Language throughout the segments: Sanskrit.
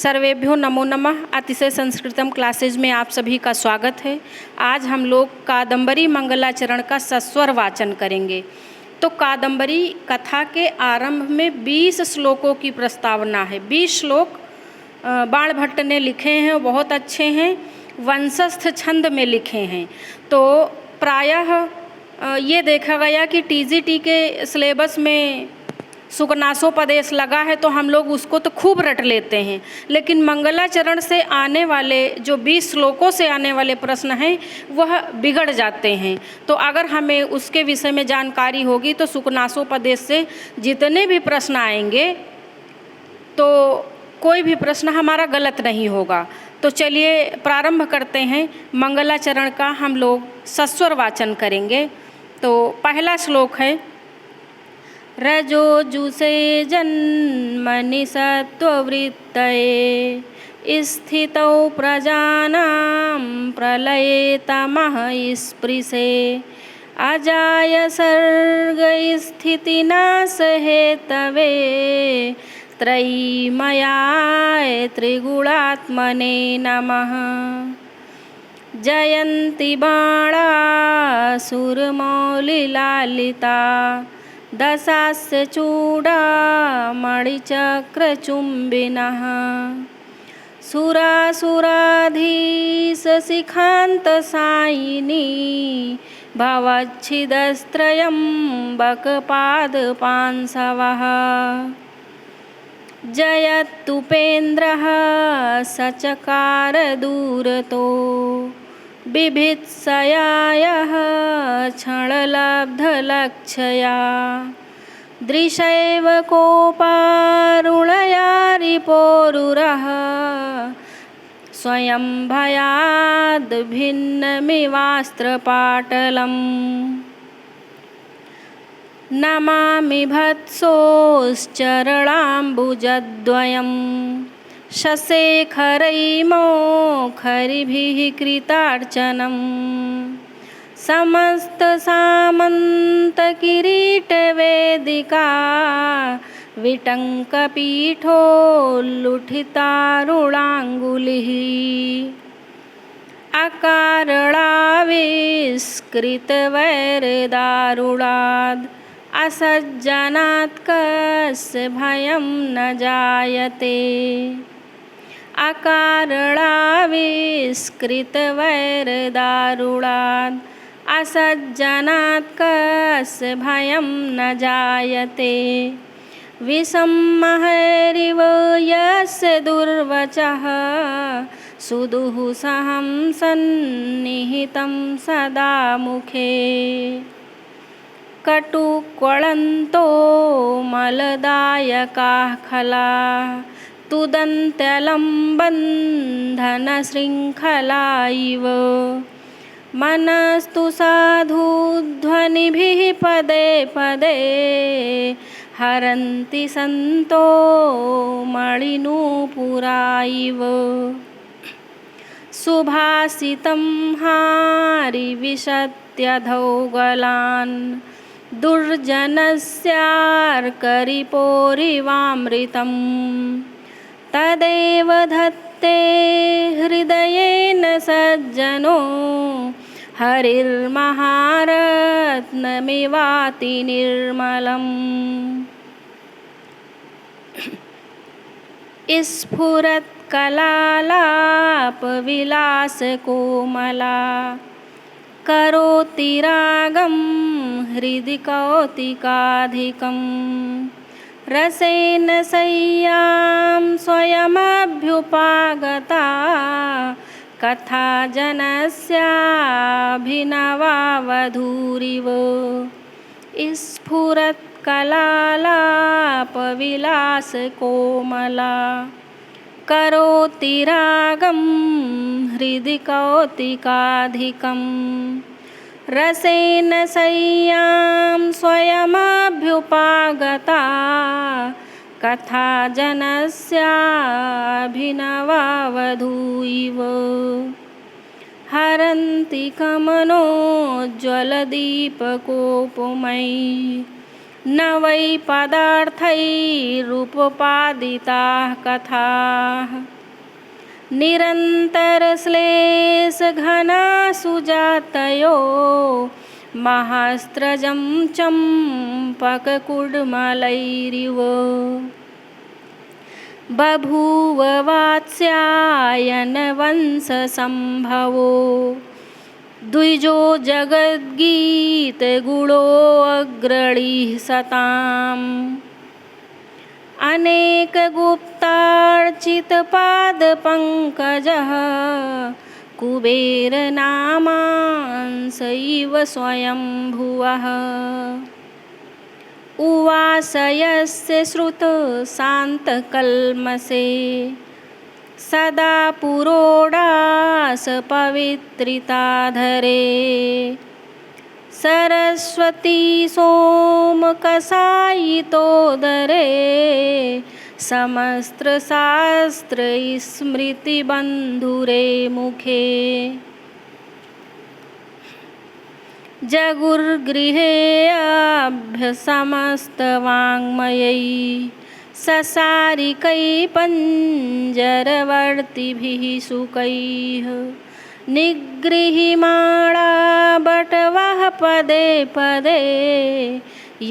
सर्वेभ्यो नमो नमः। अतिशय संस्कृतम क्लासेज में आप सभी का स्वागत है। आज हम लोग कादंबरी मंगलाचरण का सस्वर वाचन करेंगे। तो कादंबरी कथा के आरंभ में 20 श्लोकों की प्रस्तावना है। 20 श्लोक बाण भट्ट ने लिखे हैं, बहुत अच्छे हैं, वंशस्थ छंद में लिखे हैं। तो प्रायः ये देखा गया कि टीजीटी के सिलेबस में सुकनासोपदेश लगा है तो हम लोग उसको तो खूब रट लेते हैं, लेकिन मंगलाचरण से आने वाले जो 20 श्लोकों से आने वाले प्रश्न हैं वह बिगड़ जाते हैं। तो अगर हमें उसके विषय में जानकारी होगी तो सुकनासोपदेश से जितने भी प्रश्न आएंगे तो कोई भी प्रश्न हमारा गलत नहीं होगा। तो चलिए प्रारंभ करते हैं। मंगलाचरण का हम लोग सस्वर वाचन करेंगे। तो पहला श्लोक है, रजोजुषे जन्मनि सत्त्ववृत्तये स्थितौ प्रजानां प्रलये तमः स्पृशे अजाय सर्गस्थितिनाश हेतवे त्रयीमयाय त्रिगुणात्मने नमः। जयन्ति बाणासुरमौलिलालिता दशास्य चूडामणिचक्रचुम्बिनः सुरासुराधीशशिखान्तसायिनी भवच्छिदस्त्रयम्बकपादपांसवः। जयत्युपेन्द्रः सचकारदूरतो बिभित्सयायः क्षणलब्धलक्षया दृशैव कोपारुणया रिपोरुरः स्वयं भयाद् भिन्नमिवास्त्रपाटलम्। नमामि भत्सोश्चरणाम्बुजद्वयं शशेखरैर्मोखरिभिः कृतार्चनं समस्तसामन्तकिरीटवेदिका विटङ्कपीठोल्लुठितारुणाङ्गुलिः अकारणाविष्कृतवैरदारुणाद् असज्जनात् कस्य भयं न जायते। अकारणाविष्कृतवैरदारुणाद् असज्जनात् कस्य भयं न जायते। विषमहरिव यस्य दुर्वचः सुदुःसहं सन्निहितं सदा मुखे कटुक्वलन्तो मलदायकाः खलाः तुदन्त्यलम्बन्धनशृङ्खला इव मनस्तु साधुध्वनिभिः पदे पदे हरन्ति सन्तो मणिनूपुरा इव। सुभाषितं हारिविशत्यधौगलान् दुर्जनस्यार्करिपोरिवामृतं तदेव धत्ते हृदयेन सज्जनो हरिर्महारत्नमिवाति निर्मलम्। स्फुरत्कलालापविलासकोमला करोति रागं हृदि कौतिकाधिकं रसेन शय्यां स्वयमभ्युपागता कथा जनस्याभिनवावधूरिव। स्फुरत्कलालापविलासकोमला करोति रागं हृदि कौतिकाधिकं रसेन शय्यां स्वयमभ्युपागता कथा जनस्याभिनवावधू इव। हरन्ति कमनोज्ज्वलदीपकोपमयी न वै पदार्थैरुपपादिताः कथाः निरन्तरश्लेषघनासु जातयो महास्त्रजं चम्पककुड्मलैरिव बभूव वात्स्यायनवंशसम्भवो द्विजो जगद्गीतगुणोऽग्रणीः सताम् अनेकगुप्तार्चितपादपङ्कजः कुबेरनामांसैव स्वयंभुवः उवास यस्य श्रुतशान्तकल्मषे सदा पुरोडास पवित्रिताधरे सरस्वती सोमकषायितोदरे समस्त्रशास्त्रस्मृतिबन्धुरे मुखे जगुर्गृहे अभ्यसमस्तवाङ्मयै ससारिकै पञ्जरवर्तिभिः शुकैः निगृहीमाणा बटवः पदे पदे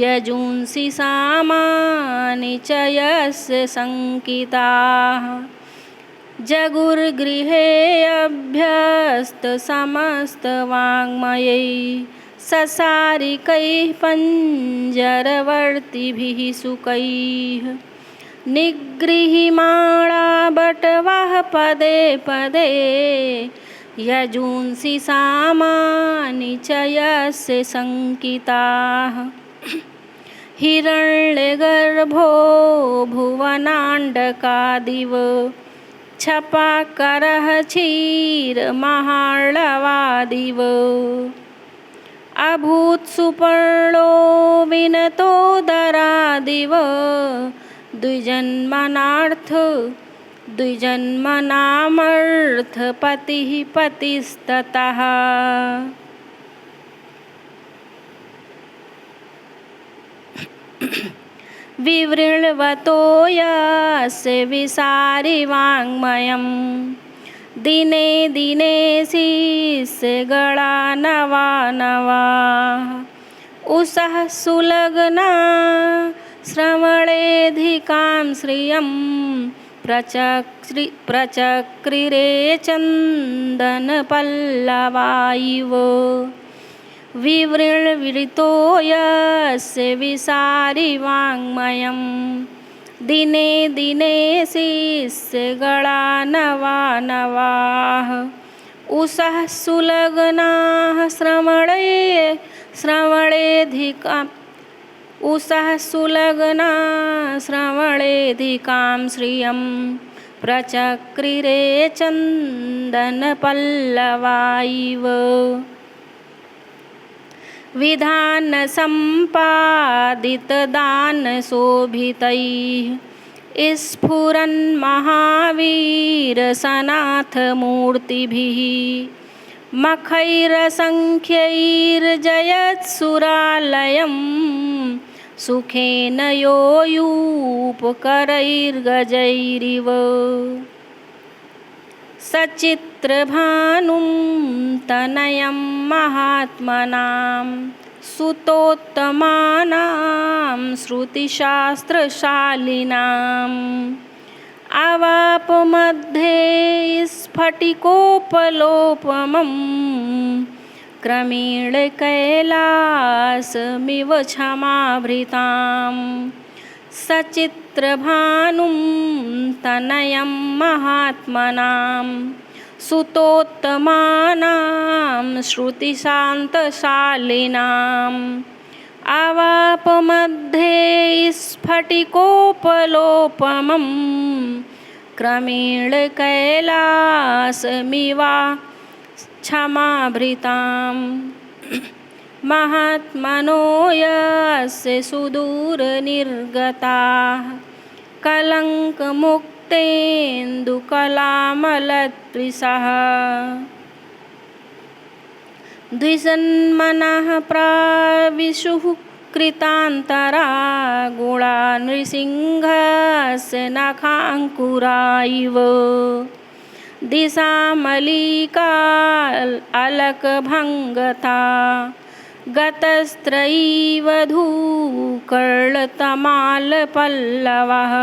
यजूंसि सामानि च यस्य शङ्किताः जगुर्गृहे अभ्यस्तसमस्तवाङ्मयै ससारिकैः पञ्जरवर्तिभिः शुकैः निगृहीमाणा बटवः पदे पदे यजूंसि सामानि च यस्य शङ्किताः हिरण्यगर्भो भुवनाण्डकादिव छपाकरः क्षीरमहार्णवादिव अभूत्सुपर्णो विनतोदरादिव द्विजन्मनामर्थपतिः पतिस्ततः विवृण्वतो यस्य विसारिवाङ्मयम् दिने दिने शिष्यगणा नवा नवा उषः सुलग्ना श्रवणेऽधिकां श्रियं प्रचक्रिरे चन्दनपल्लवा इव विवृण्वतो यस्य विसारिवाङ्मयम् दिने दिने शिष्यगणा नवा नवाः उषः सुलग्नाः श्रवणेऽधिकां श्रियं प्रचक्रिरे चन्दनपल्लवा इव विधानसम्पादितदानशोभितैः स्फुरन्महावीरसनाथमूर्तिभिः मखैरसङ्ख्यैर्जयत्सुरालयं सुखेन योयूपकरैर्गजैरिव सचित्रभानुं तनयं महात्मनां सुतोत्तमानां श्रुतिशास्त्रशालिनाम् अवापमध्ये स्फटिकोपलोपमं क्रमेण कैलासमिव क्षमाभृताम् सचित्रभानुं तनयं महात्मनां सुतोत्तमानां श्रुतिशान्तशालिनाम् अवापमध्ये स्फटिकोपलोपमं क्रमेण कैलासमिवा क्षमाभृताम् महात्मनो यस्य सुदूरनिर्गताः कलङ्कमुक्तेन्दुकलामलद्विषः द्विजन्मनः प्राविशुः कृतान्तरा गुणा नृसिंहस्य नखाङ्कुरा इव दिशामलिका अलकभङ्गता गतस्त्रयीवधूकर्णतमालपल्लवः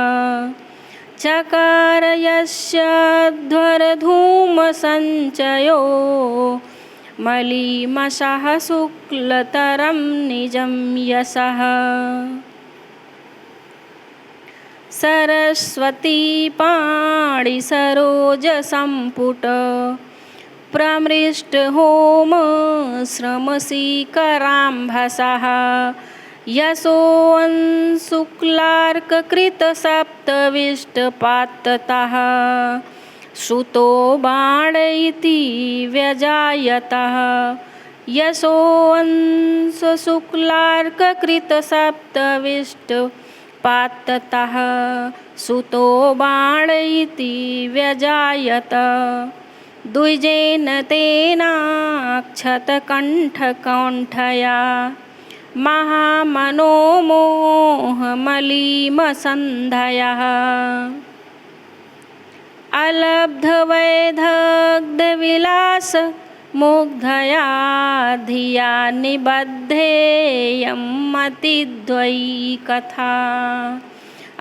चकार यस्य ध्वरधूमसञ्चयो मलीमसः शुक्लतरं निजं यशः सरस्वती पाणिसरोजसम्पुट प्रमृष्टहोम श्रमसीकराम्भसः यशोऽंशुक्लार्ककृतसप्तविष्टपात्ततः श्रुतो बाण इति व्यजायतः यशोऽंशुक्लार्ककृतसप्तविष्टपात्ततः श्रुतो बाण इति व्यजायत द्विजेन तेनाक्षतकण्ठकण्ठया महामनोमोहमलीमसन्धयः अलब्धवैदग्धविलास मुग्धया धिया निबद्धेयं मतिद्वयी कथा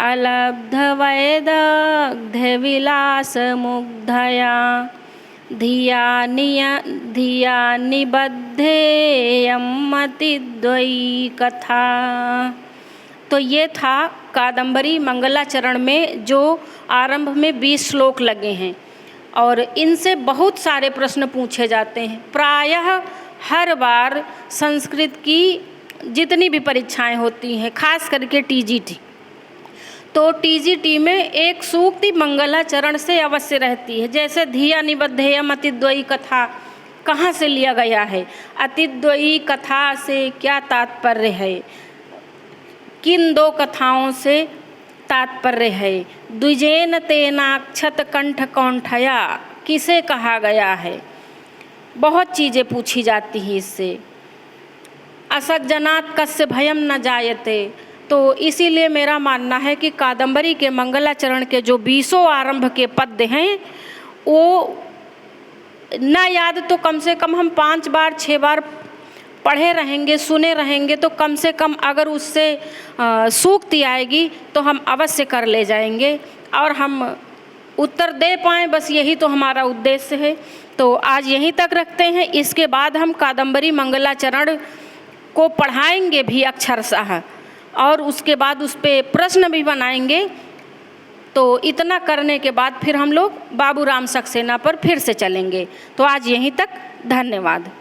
अलब्धवैदग्धविलासमुग्धया धिया निबद्धेयं मतिद्वयी कथा। तो ये था कादम्बरी मंगलाचरण में जो आरंभ में 20 श्लोक लगे हैं और इनसे बहुत सारे प्रश्न पूछे जाते हैं। प्रायः हर बार संस्कृत की जितनी भी परीक्षाएं होती हैं, खास करके टीजीटी, तो टीजीटी में एक सूक्ति मंगलाचरण से अवश्य रहती है। जैसे धिया निबद्धेयम अतिद्वयी कथा कहाँ से लिया गया है, अतिद्वयी कथा से क्या तात्पर्य है, किन दो कथाओं से तात्पर्य है, द्विजेन तेनाक्षत कंठ कौंठया किसे कहा गया है, बहुत चीज़ें पूछी जाती हैं इससे। असज्जनात् कस्य भयम न जायते। तो इसीलिए मेरा मानना है कि कादम्बरी के मंगलाचरण के जो 20 आरंभ के पद्य हैं वो न याद तो कम से कम हम 5 बार 6 बार पढ़े रहेंगे, सुने रहेंगे, तो कम से कम अगर उससे सूक्ति आएगी तो हम अवश्य कर ले जाएंगे और हम उत्तर दे पाएँ, बस यही तो हमारा उद्देश्य है। तो आज यहीं तक रखते हैं। इसके बाद हम कादम्बरी मंगलाचरण को पढ़ाएंगे भी अक्षरशः और उसके बाद उस पर प्रश्न भी बनाएंगे। तो इतना करने के बाद फिर हम लोग बाबूराम सक्सेना पर फिर से चलेंगे। तो आज यहीं तक, धन्यवाद।